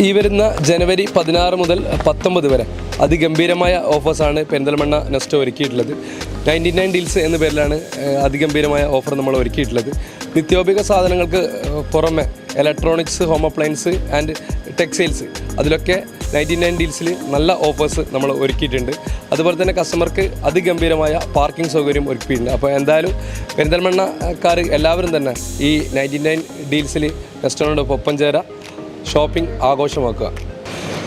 ഈ വരുന്ന ജനുവരി 16 മുതൽ 19 വരെ അതിഗംഭീരമായ ഓഫേഴ്സാണ് പെരിന്തൽമണ്ണ നെസ്റ്റോ ഒരുക്കിയിട്ടുള്ളത്. 99 ഡീൽസ് എന്ന പേരിലാണ് അതിഗംഭീരമായ ഓഫർ നമ്മൾ ഒരുക്കിയിട്ടുള്ളത്. നിത്യോപയോഗ സാധനങ്ങൾക്ക് പുറമെ electronics, home appliance and textiles അതിലൊക്കെ 99 ഡീൽസിൽ നല്ല ഓഫേഴ്സ് നമ്മൾ ഒരുക്കിയിട്ടുണ്ട്. അതുപോലെ തന്നെ കസ്റ്റമർക്ക് അതിഗംഭീരമായ പാർക്കിംഗ് സൗകര്യം ഒരുക്കിയിട്ടുണ്ട്. അപ്പോൾ എന്തായാലും പെരിന്തൽമണ്ണക്കാർ എല്ലാവരും തന്നെ ഈ 99 ഡീൽസിൽ നെസ്റ്റോയോടൊപ്പം ഒപ്പം ചേരാം, ഷോപ്പിംഗ് ആഘോഷമാക്കുക.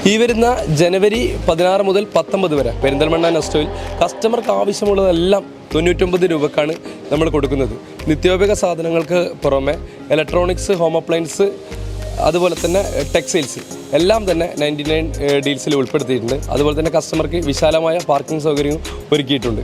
ഈ വരുന്ന ജനുവരി 16 മുതൽ 19 വരെ പെരിന്തൽമണ്ണ നെസ്റ്റോയിൽ കസ്റ്റമർക്ക് ആവശ്യമുള്ളതെല്ലാം 99 രൂപക്കാണ് നമ്മൾ കൊടുക്കുന്നത്. നിത്യോപയോഗ സാധനങ്ങൾക്ക് പുറമെ ഇലക്ട്രോണിക്സ്, ഹോം അപ്ലയൻസ്, അതുപോലെ തന്നെ ടെക്സ്റ്റൈൽസ് എല്ലാം തന്നെ 99 ഡീൽസിൽ ഉൾപ്പെടുത്തിയിട്ടുണ്ട്. അതുപോലെ തന്നെ കസ്റ്റമർക്ക് വിശാലമായ പാർക്കിംഗ് സൗകര്യവും ഒരുക്കിയിട്ടുണ്ട്.